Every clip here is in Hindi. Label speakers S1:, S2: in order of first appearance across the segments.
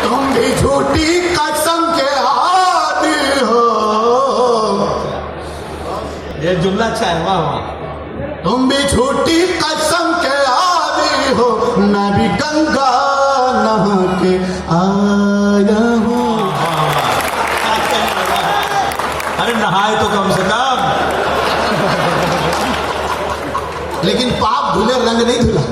S1: तुम भी झूठी कसम के आदी हो।
S2: ये जुमला अच्छा है, वाह वाह।
S1: तुम भी झूठी कसम के आदी हो, मैं भी गंगा नहा के आया हूँ।
S2: अरे नहाए तो कम से कम।
S1: लेकिन पाप धुले रंग नहीं धुला।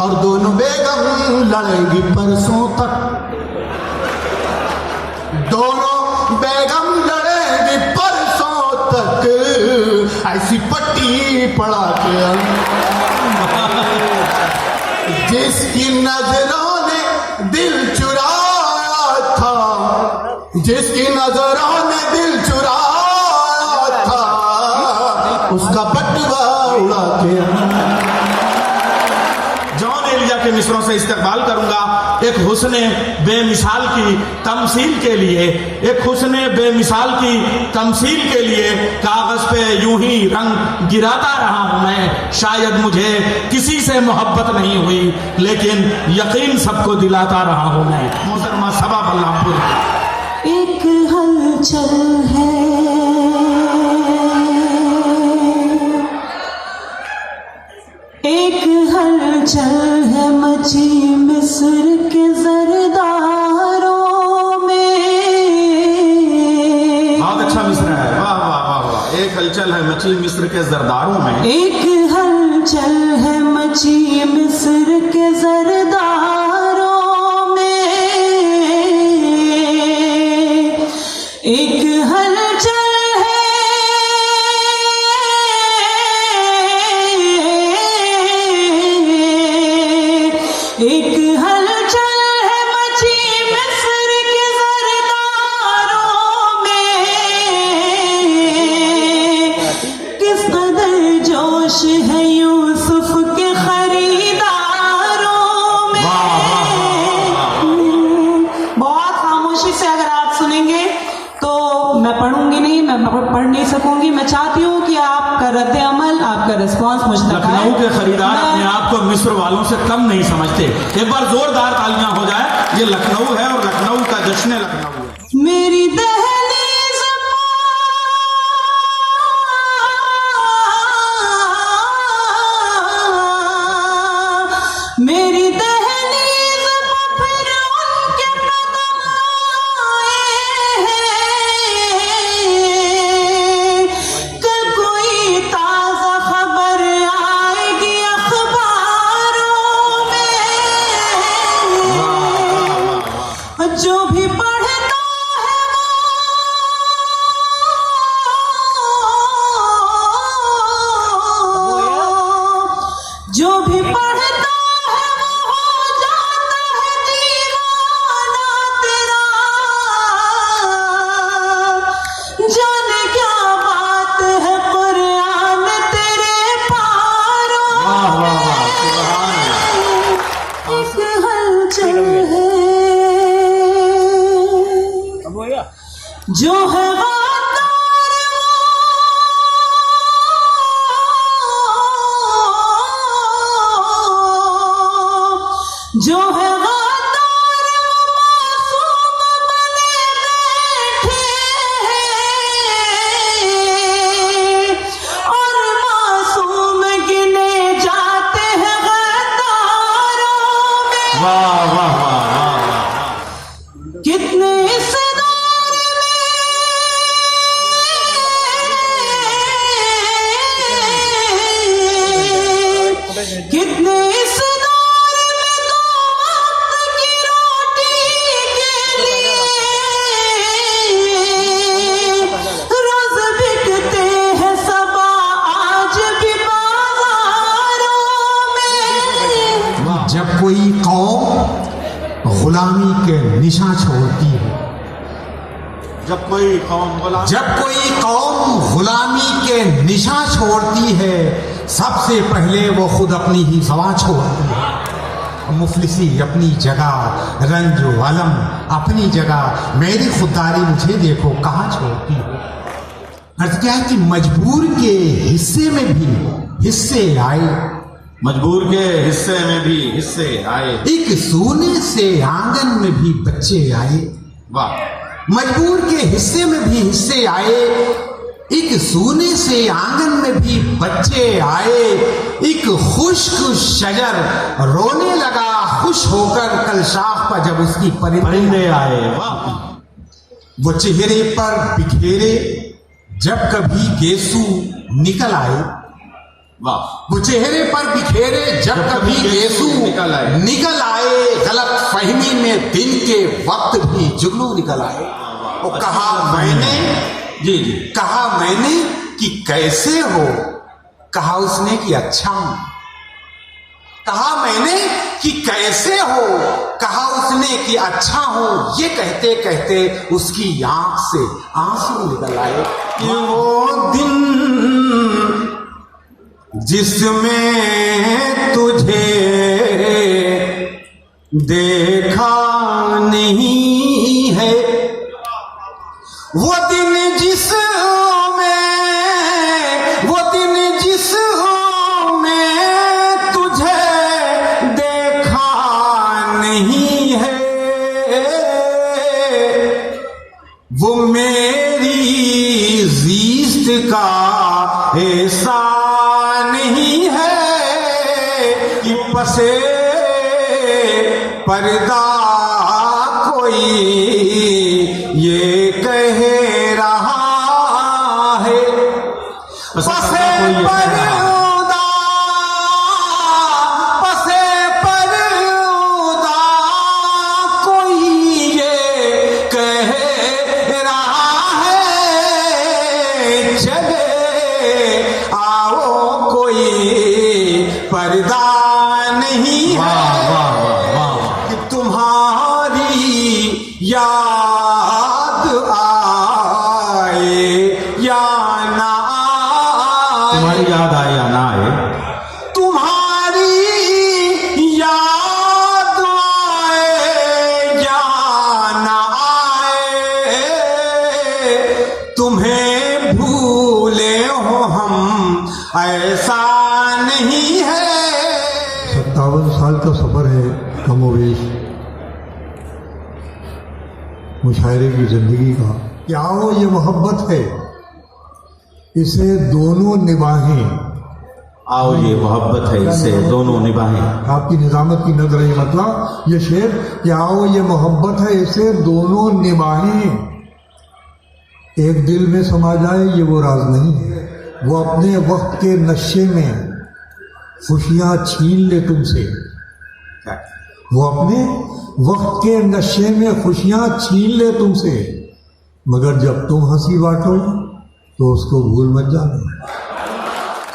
S1: और दोनों बेगम लड़ेंगी परसों तक, दोनों बेगम लड़ेंगी परसों तक, ऐसी पट्टी पड़ा के जिसकी नजरों ने दिल चुराया था, जिसकी नजरों ने दिल चुराया था, उसका बटवा उड़ा के
S2: जॉन एलिया के मिसरों से इस्तेमाल करूंगा एक हुस्ने बेमिसाल की तमसील के लिए, एक हुस्ने बेमिसाल की तमसील के लिए कागज पे यूं ही रंग गिराता रहा हूं मैं। शायद मुझे किसी से मोहब्बत नहीं हुई, लेकिन यकीन सबको दिलाता रहा हूं मैं। मोहतरमा सबा बल्लामपुर।
S3: एक हलचल है, एक हलचल है मची मिस्र के जरदारों में।
S2: बहुत अच्छा मिस्र है, वाह वाह वाह वाह। एक हलचल है मची मिस्र के जरदारों में,
S3: एक हलचल है मची मिस्र के जरदारों में, एक हलचल एक हलचल है मची मिस्र के जरदारों में। किस कदर जोश है यूसुफ के खरीदारों में। बहुत खामोशी से अगर आप सुनेंगे तो मैं पढ़ूंगी नहीं, मैं पढ़ नहीं सकूंगी। मैं चाहती हूँ कि आपका रद्द अमल, आपका रिस्पॉन्स मुझ तक आए।
S2: लखनऊ के खरीदार अपने आप को मिस्र वालों से कम नहीं समझते। एक बार जोरदार तालियां हो जाए। ये लखनऊ है और लखनऊ का जश्न लखनऊ है।
S3: मेरी दहलीज मेरी दहलीज फिर उनके कदम आए हैं। कल कोई ताजा खबर आएगी अखबारों में। जो भी पढ़ता है वो, जो भी पढ़ता है वो हो जाता है दीवाना तेरा। जाने क्या बात है कुरान तेरे पारों में। एक हलचल है जो है गादार जो है गादार मासूम बने बैठे हैं और मासूम गिने जाते हैं गद्दारों में।
S2: वाह वाह वाह वाह।
S3: कितने इस कितने इस दौर में दो वक्त की रोटी के लिए रोज बिकते हैं सबा आज भी बाजारों में।
S1: जब कोई कौम गुलामी के निशा छोड़ती है,
S2: जब कोई कौम
S1: गुलामी के निशा छोड़ती है, सबसे पहले वो खुद अपनी ही सवा छोड़ती है। मुफलिसी अपनी जगह, रंज वलम अपनी जगह, मेरी खुददारी मुझे देखो कहाँ छोड़ती है। अर्थ क्या है कि मजबूर के हिस्से में भी हिस्से आए,
S2: मजबूर के हिस्से में भी हिस्से आए।
S1: एक सोने से आंगन में भी बच्चे आए।
S2: वाह।
S1: मजबूर के हिस्से में भी हिस्से आए। एक सोने से आंगन में भी बच्चे आए। एक खुश्क शजर रोने लगा खुश होकर कल शाख पर जब उसकी
S2: परिंदे आए। वाह।
S1: वो चेहरे पर बिखेरे जब कभी गेसू निकल आए।
S2: वाह।
S1: वो चेहरे पर बिखेरे जब कभी गेसू
S2: निकल
S1: आए। गलत फहमी में दिन के वक्त भी जुगनू निकल आए। वो कहा मैंने
S2: जी जी
S1: कहा मैंने कि कैसे हो। कहा उसने कि अच्छा हूं। कहा मैंने कि कैसे हो। कहा उसने कि अच्छा हूं। ये कहते कहते उसकी आंख से आंसू निकल आए। कि वो दिन जिसमें तुझे देखा नहीं है, वो दिन जिसमें तुझे देखा नहीं है, वो मेरी जीस्त का ऐसा नहीं है कि पसे पर्दा कोई ये कह रहा है। पसे पर्दा कोई ये कह रहा है। चले आओ कोई पर्दा नहीं है कि तुम्हारी याद आए या ना आए।
S2: तुम्हारी याद आए या ना आए।
S1: तुम्हारी याद आए या ना आए। तुम्हें भूले हो हम ऐसा नहीं है।
S4: 57 साल का सफर है कमोवेश मुशायरे की जिंदगी का। क्या वो ये मोहब्बत है इसे दोनों निभाएं।
S2: आओ ये मोहब्बत है इसे दोनों निभाएं।
S4: आपकी निजामत की नजर है मतलब ये शेर कि आओ ये मोहब्बत है इसे दोनों निभाएं। एक दिल में समा जाए ये वो राज नहीं है। वो अपने वक्त के नशे में खुशियां छीन ले तुमसे। वो अपने वक्त के नशे में खुशियां छीन ले तुमसे, मगर जब तुम हंसी बांटो तो उसको भूल मत जाना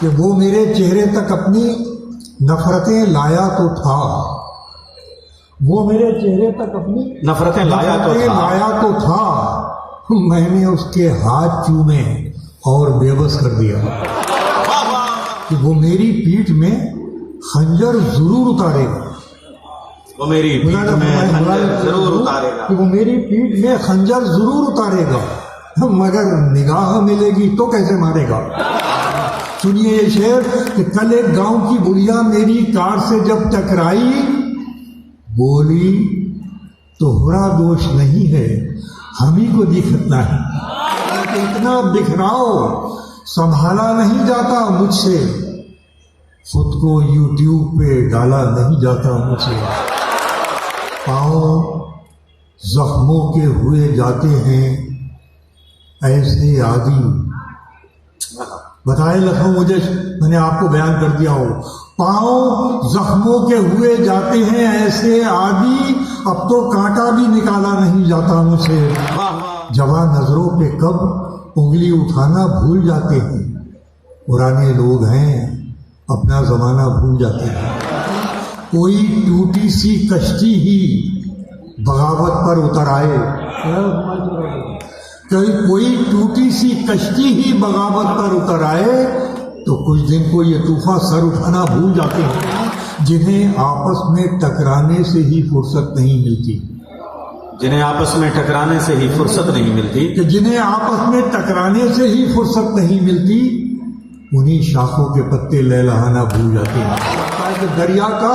S4: कि वो मेरे चेहरे तक अपनी नफरतें लाया तो था। वो मेरे चेहरे तक अपनी
S2: नफरतें लाया तो था।
S4: मैंने उसके हाथ चूमे और बेबस कर दिया कि वो मेरी पीठ में खंजर जरूर उतारेगा।
S2: वो मेरी पीठ में खंजर जरूर उतारेगा।
S4: कि वो मेरी पीठ में खंजर जरूर उतारेगा, मगर निगाह मिलेगी तो कैसे मारेगा। सुनिए ये शेर कि कल एक गांव की बुढ़िया मेरी कार से जब टकराई, बोली तोहरा दोष नहीं है हम ही को दिखना है। इतना बिखराओ संभाला नहीं जाता मुझसे, खुद को यूट्यूब पे डाला नहीं जाता मुझसे। पाँव जख्मों के हुए जाते हैं ऐसे आदि। बताए लखनऊ मुझे मैंने आपको बयान कर दिया हो। पाँव जख्मों के हुए जाते हैं ऐसे आदि, अब तो कांटा भी निकाला नहीं जाता मुझसे। जवां नजरों पे कब उंगली उठाना भूल जाते हैं। पुराने लोग हैं अपना जमाना भूल जाते हैं। कोई टूटी सी कश्ती ही बगावत पर उतर आए। कोई टूटी सी कश्ती ही बगावत पर उतर आए तो कुछ दिन को ये तूफान सर उठाना भूल जाते हैं। जिन्हें आपस में टकराने से ही फुर्सत नहीं मिलती।
S2: जिन्हें आपस में टकराने से ही फुर्सत नहीं मिलती।
S4: कि जिन्हें आपस में टकराने से ही फुर्सत नहीं मिलती, उन्हीं शाखों के पत्ते लहलहाना भूल जाते हैं। लगता है कि दरिया का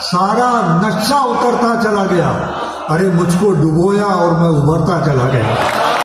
S4: सारा नक्शा उतरता चला गया, अरे मुझको डुबोया और मैं उभरता चला गया।